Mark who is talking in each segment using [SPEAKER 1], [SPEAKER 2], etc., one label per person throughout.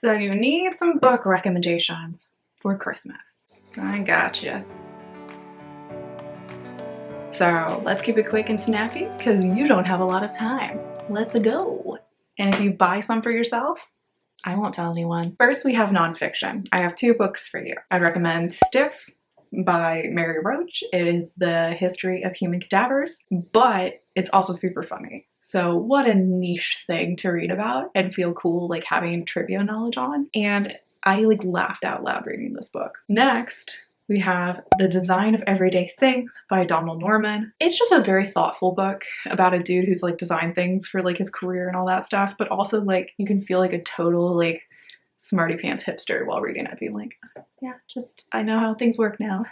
[SPEAKER 1] So you need some book recommendations for Christmas. I gotcha. So let's keep it quick and snappy because you don't have a lot of time. Let's go. And if you buy some for yourself, I won't tell anyone. First, we have nonfiction. I have 2 books for you. I recommend Stiff by Mary Roach. It is the history of human cadavers, but it's also super funny. So what a niche thing to read about and feel cool like having trivia knowledge on. And I like laughed out loud reading this book. Next, we have The Design of Everyday Things by Donald Norman. It's just a very thoughtful book about a dude who's like designed things for like his career and all that stuff, but also like you can feel like a total like smarty pants hipster while reading it, being like, yeah, just I know how things work now.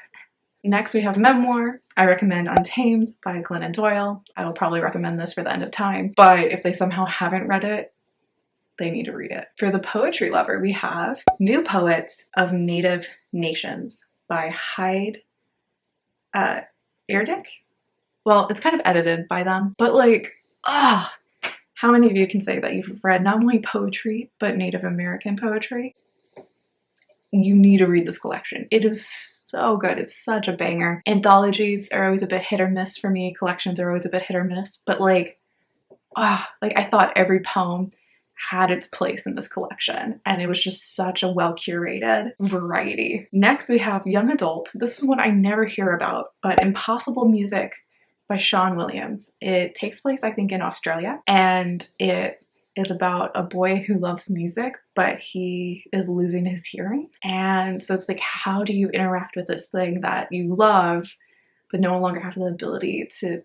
[SPEAKER 1] Next, we have memoir. I recommend Untamed by Glennon Doyle. I will probably recommend this for the end of time, but if they somehow haven't read it, they need to read it. For the poetry lover, we have New Poets of Native Nations by Hyde Erdick. Well, it's kind of edited by them, but like, how many of you can say that you've read not only poetry, but Native American poetry? You need to read this collection. It is so good. It's such a banger. Anthologies are always a bit hit or miss for me. Collections are always a bit hit or miss, but like I thought every poem had its place in this collection, and it was just such a well-curated variety. Next, we have young adult. This is one I never hear about, but Impossible Music by Sean Williams. It takes place, I think, in Australia, and it is about a boy who loves music, but he is losing his hearing. And so it's like, how do you interact with this thing that you love, but no longer have the ability to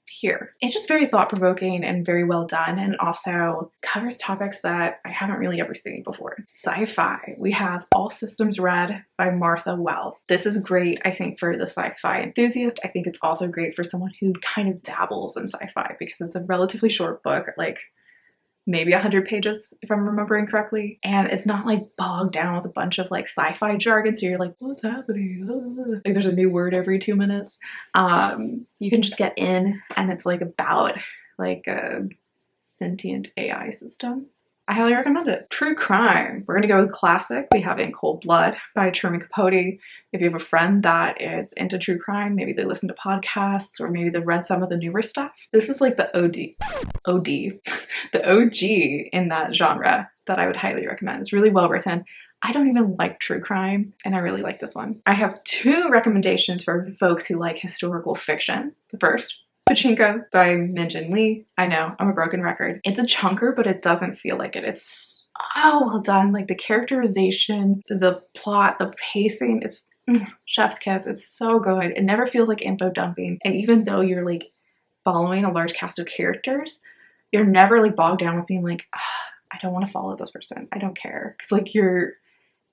[SPEAKER 1] hear? It's just very thought-provoking and very well done, and also covers topics that I haven't really ever seen before. Sci-fi. We have All Systems Red by Martha Wells. This is great, I think, for the sci-fi enthusiast. I think it's also great for someone who kind of dabbles in sci-fi because it's a relatively short book, like maybe 100 pages if I'm remembering correctly, and it's not like bogged down with a bunch of like sci-fi jargon, so you're like, what's happening? Like there's a new word every 2 minutes. You can just get in, and it's like about like a sentient AI system. I highly recommend it. True crime. We're gonna go with classic. We have In Cold Blood by Truman Capote. If you have a friend that is into true crime, maybe they listen to podcasts or maybe they've read some of the newer stuff. This is like the the OG in that genre that I would highly recommend. It's really well written. I don't even like true crime, and I really like this one. I have 2 recommendations for folks who like historical fiction. The first, Pachinko by Min Jin Lee. I know, I'm a broken record. It's a chunker, but it doesn't feel like it. It's so well done. Like the characterization, the plot, the pacing, it's chef's kiss. It's so good. It never feels like info dumping. And even though you're like following a large cast of characters, you're never like bogged down with being like, I don't want to follow this person. I don't care. Because like you're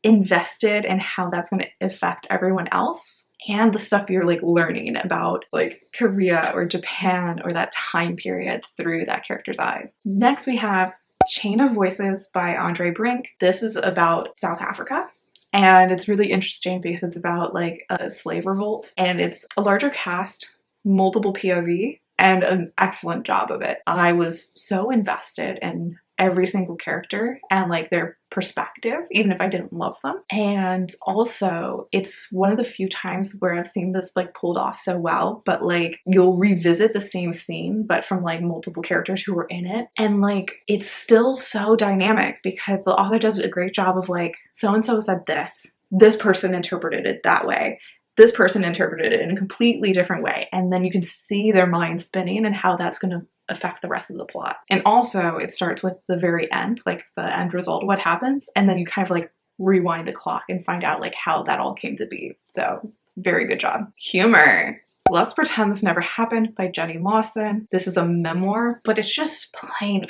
[SPEAKER 1] invested in how that's going to affect everyone else and the stuff you're like learning about like Korea or Japan or that time period through that character's eyes. Next, we have Chain of Voices by Andre Brink. This is about South Africa. And it's really interesting because it's about like a slave revolt, and it's a larger cast, multiple POV, and an excellent job of it. I was so invested in every single character and like their perspective, even if I didn't love them. And also it's one of the few times where I've seen this like pulled off so well, but like you'll revisit the same scene but from like multiple characters who were in it, and like it's still so dynamic because the author does a great job of like, so and so said this person interpreted it that way, this person interpreted it in a completely different way, and then you can see their mind spinning and how that's going to affect the rest of the plot. And also it starts with the very end, like the end result, what happens, and then you kind of like rewind the clock and find out like how that all came to be. So very good job. Humor. Let's Pretend This Never Happened by Jenny Lawson. This is a memoir, but it's just plain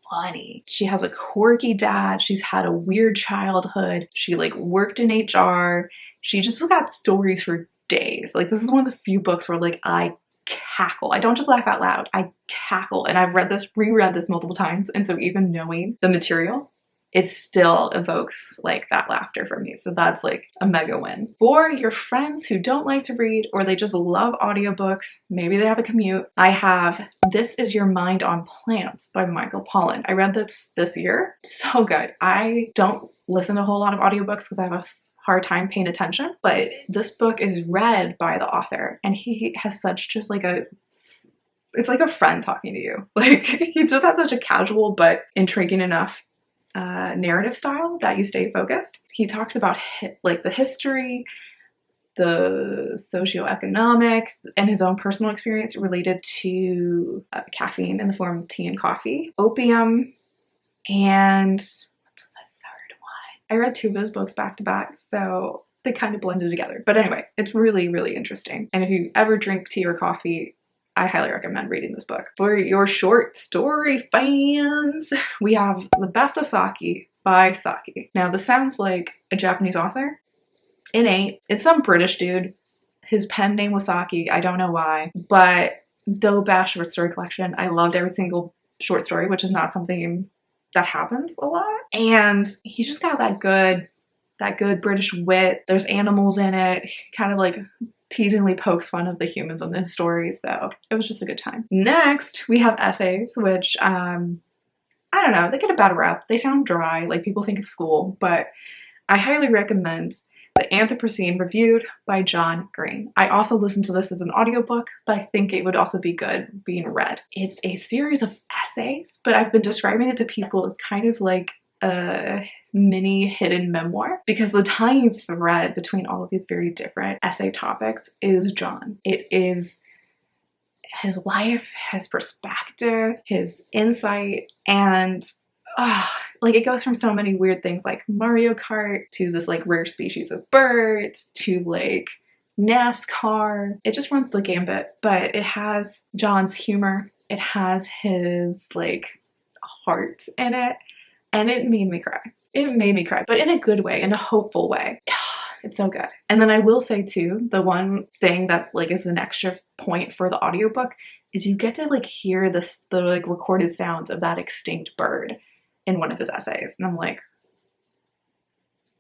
[SPEAKER 1] funny. She has a quirky dad. She's had a weird childhood. She like worked in HR. She just got stories for days. Like this is one of the few books where like I cackle. I don't just laugh out loud. I cackle. And I've reread this multiple times. And so even knowing the material, it still evokes like that laughter from me. So that's like a mega win. For your friends who don't like to read or they just love audiobooks, maybe they have a commute, I have This Is Your Mind on Plants by Michael Pollan. I read this year. So good. I don't listen to a whole lot of audiobooks because I have a hard time paying attention, but this book is read by the author and he has such just like it's like a friend talking to you. Like he just has such a casual but intriguing enough narrative style that you stay focused. He talks about like the history, the socioeconomic, and his own personal experience related to caffeine in the form of tea and coffee, opium, and what's the third one? I read 2 of his books back to back, so they kind of blended together. But anyway, it's really, really interesting. And if you ever drink tea or coffee, I highly recommend reading this book. For your short story fans, we have The Best of Saki by Saki. Now, this sounds like a Japanese author. It ain't. It's some British dude. His pen name was Saki. I don't know why. But dope ass short story collection. I loved every single short story, which is not something that happens a lot. And he just got that good British wit. There's animals in it. Kind of like teasingly pokes fun of the humans in this story, so it was just a good time. Next, we have essays, which, I don't know, they get a bad rep. They sound dry, like people think of school, but I highly recommend The Anthropocene Reviewed by John Green. I also listened to this as an audiobook, but I think it would also be good being read. It's a series of essays, but I've been describing it to people as kind of like a mini hidden memoir because the tying thread between all of these very different essay topics is John. It is his life, his perspective, his insight, and like it goes from so many weird things like Mario Kart to this like rare species of birds to like NASCAR. It just runs the gambit, but it has John's humor. It has his like heart in it. And it made me cry. It made me cry, but in a good way, in a hopeful way. It's so good. And then I will say too, the one thing that like is an extra point for the audiobook is you get to like hear the like recorded sounds of that extinct bird in one of his essays. And I'm like,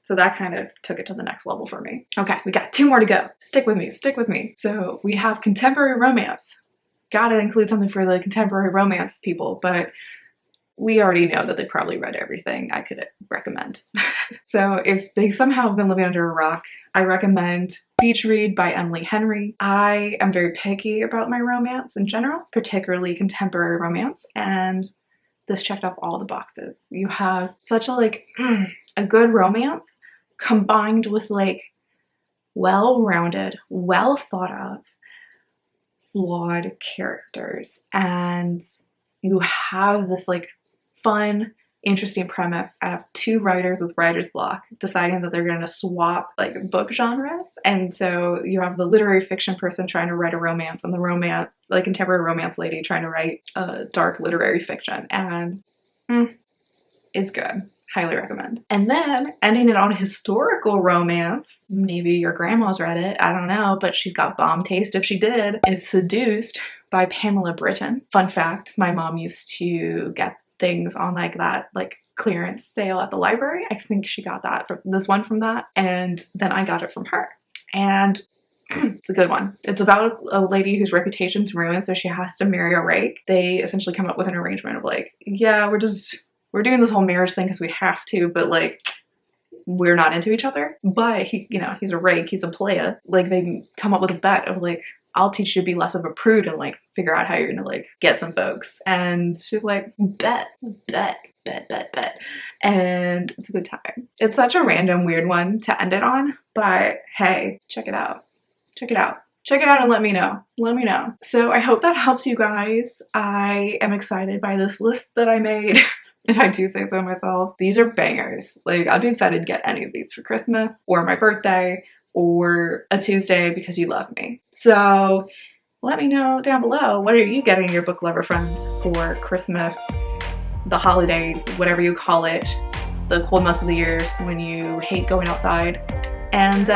[SPEAKER 1] so that kind of took it to the next level for me. Okay, we got 2 more to go. Stick with me, stick with me. So we have contemporary romance. Gotta include something for the contemporary romance people, but we already know that they probably read everything I could recommend. So if they somehow have been living under a rock, I recommend Beach Read by Emily Henry. I am very picky about my romance in general, particularly contemporary romance, and this checked off all the boxes. You have such a like a good romance combined with like well-rounded, well thought of, flawed characters, and you have this like fun, interesting premise. I have 2 writers with writer's block deciding that they're going to swap like book genres, and so you have the literary fiction person trying to write a romance and the like contemporary romance lady trying to write a dark literary fiction, and it's good. Highly recommend. And then ending it on a historical romance, maybe your grandma's read it, I don't know, but she's got bomb taste if she did, is Seduced by Pamela Britton. Fun fact, my mom used to get things on like that like clearance sale at the library. I think she got that from this one from that, and then I got it from her, and it's a good one. It's about a lady whose reputation's ruined, so she has to marry a rake. They essentially come up with an arrangement of like, yeah, we're doing this whole marriage thing because we have to, but like we're not into each other. But he, you know, he's a rake, he's a playa. Like they come up with a bet of like, I'll teach you to be less of a prude and like figure out how you're gonna like get some folks. And she's like, bet. And it's a good time. It's such a random weird one to end it on, but hey, check it out. Check it out. Check it out and let me know. Let me know. So I hope that helps you guys. I am excited by this list that I made. If I do say so myself. These are bangers. Like I'd be excited to get any of these for Christmas or my birthday or a Tuesday because you love me. So let me know down below, what are you getting your book lover friends for Christmas, the holidays, whatever you call it, the cold months of the years when you hate going outside. And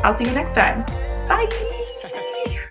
[SPEAKER 1] I'll see you next time. Bye!